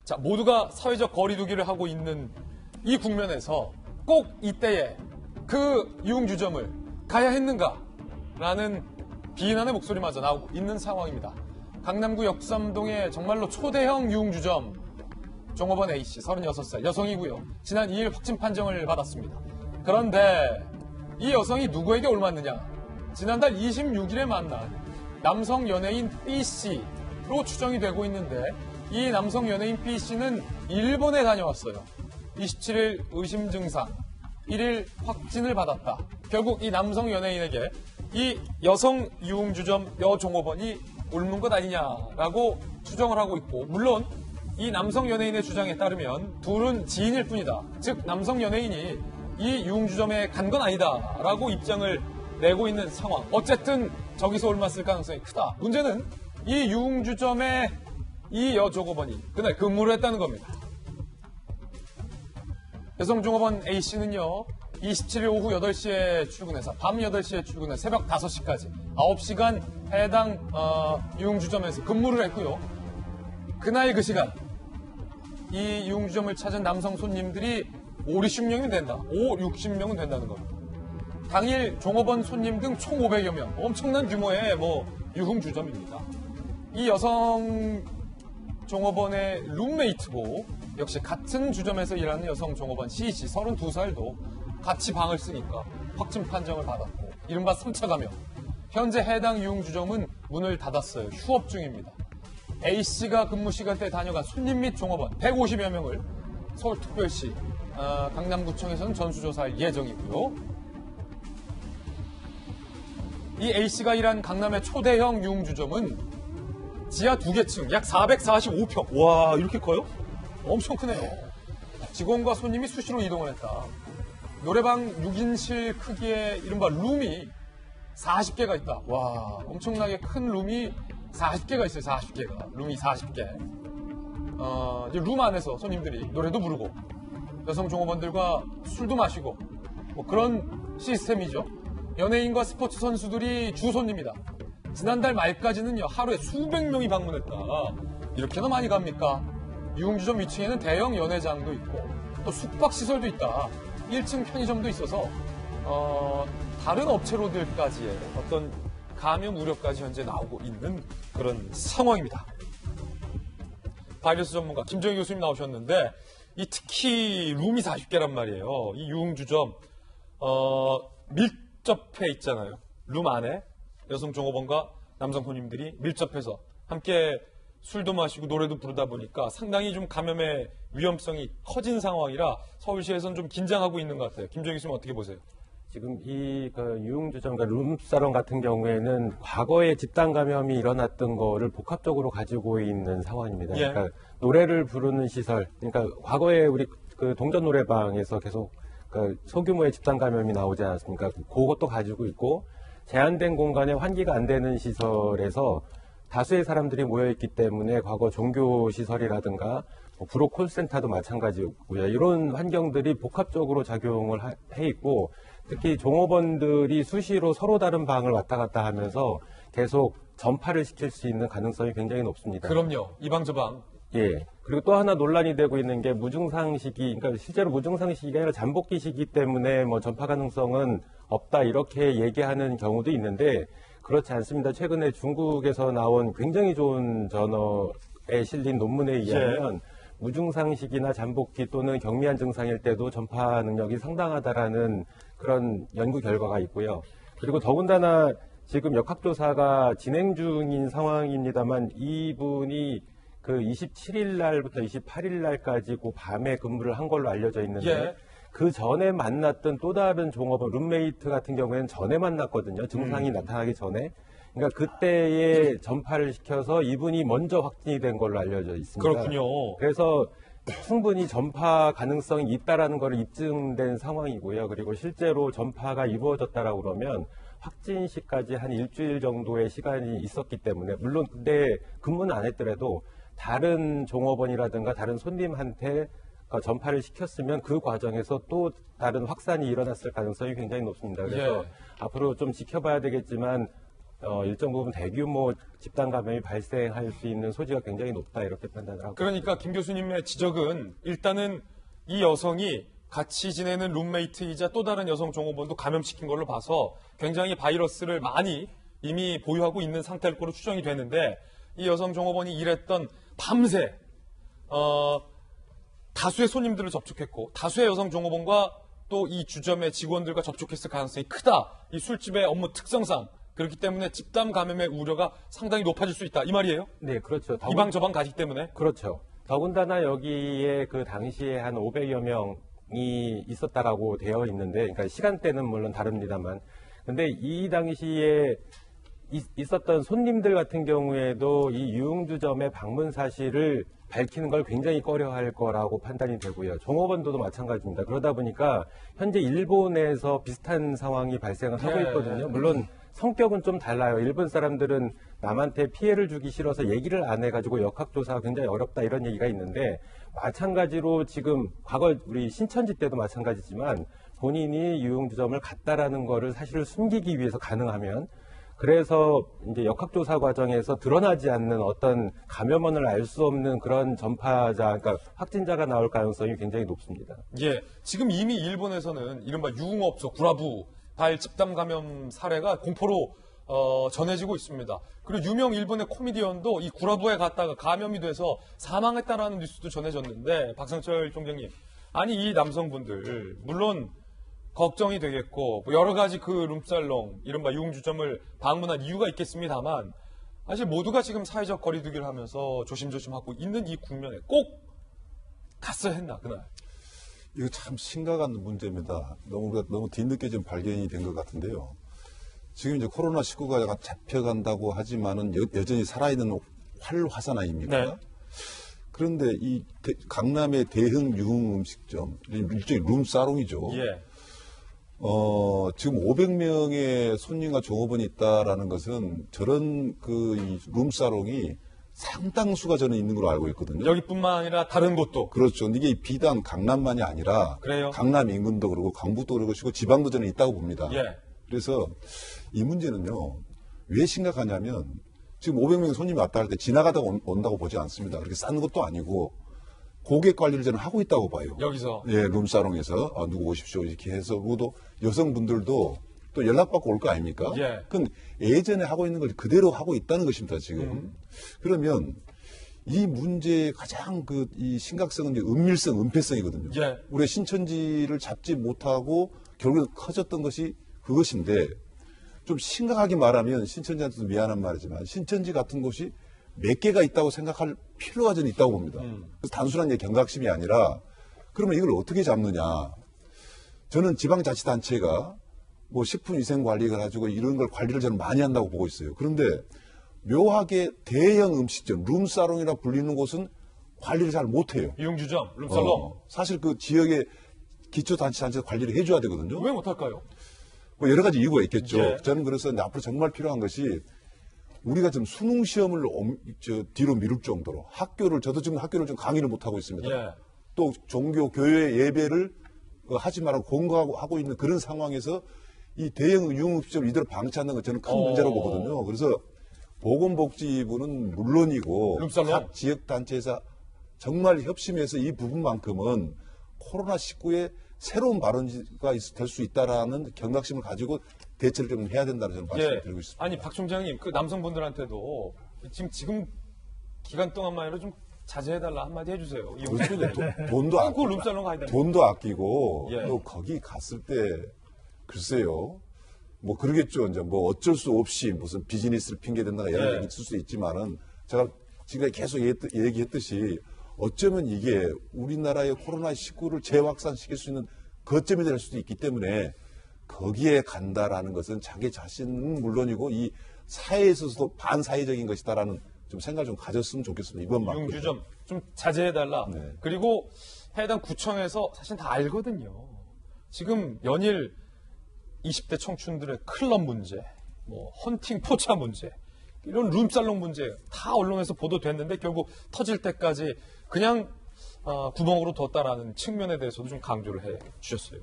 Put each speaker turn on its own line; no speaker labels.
자, 모두가 사회적 거리두기를 하고 있는 이 국면에서 꼭 이때에 그 유흥주점을 가야 했는가라는 비난의 목소리마저 나오고 있는 상황입니다. 강남구 역삼동의 정말로 초대형 유흥주점 종업원 A씨 36살 여성이고요. 지난 2일 확진 판정을 받았습니다. 그런데 이 여성이 누구에게 올맞느냐? 지난달 26일에 만난 남성 연예인 B씨로 추정이 되고 있는데 이 남성 연예인 B씨는 일본에 다녀왔어요. 27일 의심 증상, 1일 확진을 받았다. 결국 이 남성 연예인에게 이 여성 유흥주점 여종업원이 옮은 것 아니냐라고 추정을 하고 있고, 물론 이 남성 연예인의 주장에 따르면 둘은 지인일 뿐이다. 즉 남성 연예인이 이 유흥주점에 간 건 아니다라고 입장을 내고 있는 상황. 어쨌든 저기서 옮았을 가능성이 크다. 문제는 이 유흥주점에 이 여종업원이 그날 근무를 했다는 겁니다. 여성 종업원 A씨는요, 27일 오후 8시에 출근해서 밤 8시에 출근해 새벽 5시까지 9시간 해당 유흥주점에서 근무를 했고요. 그날 그 시간 이 유흥주점을 찾은 남성 손님들이 50명이면 된다. 60명은 된다는 겁니다. 당일 종업원 손님 등 총 500여 명. 엄청난 규모의 유흥주점입니다. 이 여성 종업원의 룸메이트고 역시 같은 주점에서 일하는 여성 종업원 C씨 32살도 같이 방을 쓰니까 확진 판정을 받았고 이른바 3차 감염. 현재 해당 유흥주점은 문을 닫았어요. 휴업 중입니다. A씨가 근무 시간대에 다녀간 손님 및 종업원 150여 명을 서울특별시 강남구청에서는 전수조사할 예정이고요. 이 A씨가 일한 강남의 초대형 유흥주점은 지하 2개 층, 약 445평. 와, 이렇게 커요? 엄청 크네요. 직원과 손님이 수시로 이동을 했다. 노래방 6인실 크기의 이른바 룸이 40개가 있다. 와, 엄청나게 큰 룸이 40개가 있어요. 40개가. 룸이 40개. 이제 룸 안에서 손님들이 노래도 부르고 여성 종업원들과 술도 마시고 그런 시스템이죠. 연예인과 스포츠 선수들이 주 손님이다. 지난달 말까지는요, 하루에 수백 명이 방문했다. 이렇게나 많이 갑니까? 유흥주점 위층에는 대형 연회장도 있고 또 숙박시설도 있다. 1층 편의점도 있어서 다른 업체로들까지의 어떤 감염 우려까지 현재 나오고 있는 그런 상황입니다. 바이러스 전문가 김정희 교수님 나오셨는데 특히 룸이 40개란 말이에요. 이 유흥주점 밀접해 있잖아요. 룸 안에 여성 종업원과 남성 손님들이 밀접해서 함께 술도 마시고 노래도 부르다 보니까 상당히 좀 감염의 위험성이 커진 상황이라 서울시에서는 좀 긴장하고 있는 것 같아요. 김정희 교수님 어떻게 보세요?
지금 이 유흥주점, 룸사롱 같은 경우에는 과거에 집단 감염이 일어났던 거를 복합적으로 가지고 있는 상황입니다.
예.
그러니까 노래를 부르는 시설, 그러니까 과거에 우리 동전 노래방에서 계속 소규모의 집단 감염이 나오지 않았습니까? 그것도 가지고 있고 제한된 공간에 환기가 안 되는 시설에서 다수의 사람들이 모여있기 때문에 과거 종교시설이라든가 불호 콜센터도 마찬가지고요. 이런 환경들이 복합적으로 작용을 해 있고 특히 종업원들이 수시로 서로 다른 방을 왔다 갔다 하면서 계속 전파를 시킬 수 있는 가능성이 굉장히 높습니다.
그럼요. 이 방 저 방.
예. 그리고 또 하나 논란이 되고 있는 게 무증상 시기, 그러니까 실제로 무증상 시기가 아니라 잠복기 시기 때문에 전파 가능성은 없다 이렇게 얘기하는 경우도 있는데 그렇지 않습니다. 최근에 중국에서 나온 굉장히 좋은 저널에 실린 논문에 의하면 무증상 시기나 잠복기 또는 경미한 증상일 때도 전파 능력이 상당하다라는 그런 연구 결과가 있고요. 그리고 더군다나 지금 역학조사가 진행 중인 상황입니다만 이분이 27일 날부터 28일 날까지 그 밤에 근무를 한 걸로 알려져 있는데 그 전에 만났던 또 다른 종업원, 룸메이트 같은 경우에는 전에 만났거든요. 증상이 나타나기 전에. 그러니까 그때에 전파를 시켜서 이분이 먼저 확진이 된 걸로 알려져 있습니다.
그렇군요.
그래서 충분히 전파 가능성이 있다라는 걸 입증된 상황이고요. 그리고 실제로 전파가 이루어졌다라고 그러면 확진 시까지 한 일주일 정도의 시간이 있었기 때문에 물론 그때 근무는 안 했더라도 다른 종업원이라든가 다른 손님한테 전파를 시켰으면 그 과정에서 또 다른 확산이 일어났을 가능성이 굉장히 높습니다. 그래서 앞으로 좀 지켜봐야 되겠지만 일정 부분 대규모 집단 감염이 발생할 수 있는 소지가 굉장히 높다 이렇게 판단을 하고.
그러니까 김 교수님의 지적은 일단은 이 여성이 같이 지내는 룸메이트이자 또 다른 여성 종업원도 감염시킨 걸로 봐서 굉장히 바이러스를 많이 이미 보유하고 있는 상태일 거로 추정이 되는데 이 여성 종업원이 일했던 밤새 다수의 손님들을 접촉했고 다수의 여성 종업원과 또 이 주점의 직원들과 접촉했을 가능성이 크다. 이 술집의 업무 특성상 그렇기 때문에 집단 감염의 우려가 상당히 높아질 수 있다. 이 말이에요?
네, 그렇죠.
이방 저방 가기 때문에.
그렇죠. 더군다나 여기에 그 당시에 한 500여 명이 있었다라고 되어 있는데, 그러니까 시간대는 물론 다릅니다만, 근데 이 당시에 있었던 손님들 같은 경우에도 이 유흥주점의 방문 사실을 밝히는 걸 굉장히 꺼려할 거라고 판단이 되고요. 종업원들도 마찬가지입니다. 그러다 보니까 현재 일본에서 비슷한 상황이 발생을 하고 있거든요. 물론 성격은 좀 달라요. 일본 사람들은 남한테 피해를 주기 싫어서 얘기를 안 해가지고 역학조사가 굉장히 어렵다 이런 얘기가 있는데 마찬가지로 지금 과거 우리 신천지 때도 마찬가지지만 본인이 유흥주점을 갔다라는 거를 사실을 숨기기 위해서 가능하면 그래서 이제 역학조사 과정에서 드러나지 않는 어떤 감염원을 알 수 없는 그런 전파자, 그러니까 확진자가 나올 가능성이 굉장히 높습니다.
예, 지금 이미 일본에서는 이른바 유흥업소 구라부 발 집단 감염 사례가 공포로 전해지고 있습니다. 그리고 유명 일본의 코미디언도 이 구라부에 갔다가 감염이 돼서 사망했다라는 뉴스도 전해졌는데 박상철 총장님, 아니 이 남성분들 물론 걱정이 되겠고 뭐 여러 가지 그 룸살롱, 이른바 유흥주점을 방문한 이유가 있겠습니다만 사실 모두가 지금 사회적 거리두기를 하면서 조심조심하고 있는 이 국면에 꼭 갔어야 했나 그날?
이거 참 심각한 문제입니다. 너무 뒤늦게 좀 발견이 된 것 같은데요. 지금 이제 코로나19가 잡혀간다고 하지만은 여전히 살아있는 활화산 아닙니까?
네.
그런데 이 강남의 대형 유흥 음식점, 일종의 룸사롱이죠.
예.
지금 500명의 손님과 종업원이 있다라는 것은 저런 이 룸사롱이 상당수가 저는 있는 걸로 알고 있거든요.
여기뿐만 아니라 다른 곳도.
그렇죠. 이게 비단 강남만이 아니라
그래요?
강남 인근도 그러고 강북도 그러고 지방도 저는 있다고 봅니다.
예.
그래서 이 문제는요. 왜 심각하냐면 지금 500명의 손님이 왔다 할 때 지나가다가 온다고 보지 않습니다. 그렇게 싼 것도 아니고 고객 관리를 저는 하고 있다고 봐요.
여기서.
예, 룸사롱에서 누구 오십시오 이렇게 해서 그것도 여성분들도 또 연락받고 올 거 아닙니까?
예.
그건 예전에 하고 있는 걸 그대로 하고 있다는 것입니다, 지금. 그러면 이 문제의 가장 이 심각성은 이제 은밀성, 은폐성이거든요.
예.
우리가 신천지를 잡지 못하고 결국에 커졌던 것이 그것인데 좀 심각하게 말하면 신천지한테도 미안한 말이지만 신천지 같은 곳이 몇 개가 있다고 생각할 필요가 저는 있다고 봅니다. 그래서 단순한 경각심이 아니라 그러면 이걸 어떻게 잡느냐. 저는 지방자치단체가 뭐 식품위생관리를 가지고 이런 걸 관리를 저는 많이 한다고 보고 있어요. 그런데 묘하게 대형 음식점, 룸사롱이라 불리는 곳은 관리를 잘 못해요.
유흥주점, 룸살롱.
사실 그 지역의 기초단체에서 관리를 해줘야 되거든요.
왜 못할까요?
뭐 여러 가지 이유가 있겠죠.
예.
저는 그래서 앞으로 정말 필요한 것이 우리가 지금 수능 시험을 뒤로 미룰 정도로 저도 지금 학교를 좀 강의를 못 하고 있습니다.
예.
또 종교 교회 예배를 하지 말라고 공고하고 있는 그런 상황에서 이 대형 유흥업점 이대로 방치하는 건 저는 큰 문제라고 보거든요. 그래서 보건복지부는 물론이고
룸살롱?
각 지역단체에서 정말 협심해서 이 부분만큼은 코로나19에 새로운 발원지가 될 수 있다라는 경각심을 가지고 대처를 좀 해야 된다는 저는 말씀을 드리고 싶습니다.
아니 박 총장님, 그 남성분들한테도 지금 기간 동안만이라도 좀 자제해달라 한마디 해주세요. 이
돈도
그 룸살롱 가야 되는.
돈도 아끼고
예.
또 거기 갔을 때 글쎄요. 뭐 그러겠죠. 이제 뭐 어쩔 수 없이 무슨 비즈니스를 핑계댄다가 이런
예.
얘기 있을 수 있지만은 제가 지금 계속 얘기했듯이 어쩌면 이게 우리나라의 코로나19를 재확산시킬 수 있는 거점이 될 수도 있기 때문에 거기에 간다라는 것은 자기 자신은 물론이고 이 사회에 있어서도 반사회적인 것이다라는 좀 생각을 좀 가졌으면 좋겠습니다. 이번만큼.
유흥주점 좀 자제해달라.
네.
그리고 해당 구청에서 사실 다 알거든요. 지금 연일 20대 청춘들의 클럽 문제, 뭐 헌팅 포차 문제, 이런 룸살롱 문제 다 언론에서 보도됐는데 결국 터질 때까지 그냥 구멍으로 뒀다라는 측면에 대해서도 좀 강조를 해 주셨어요.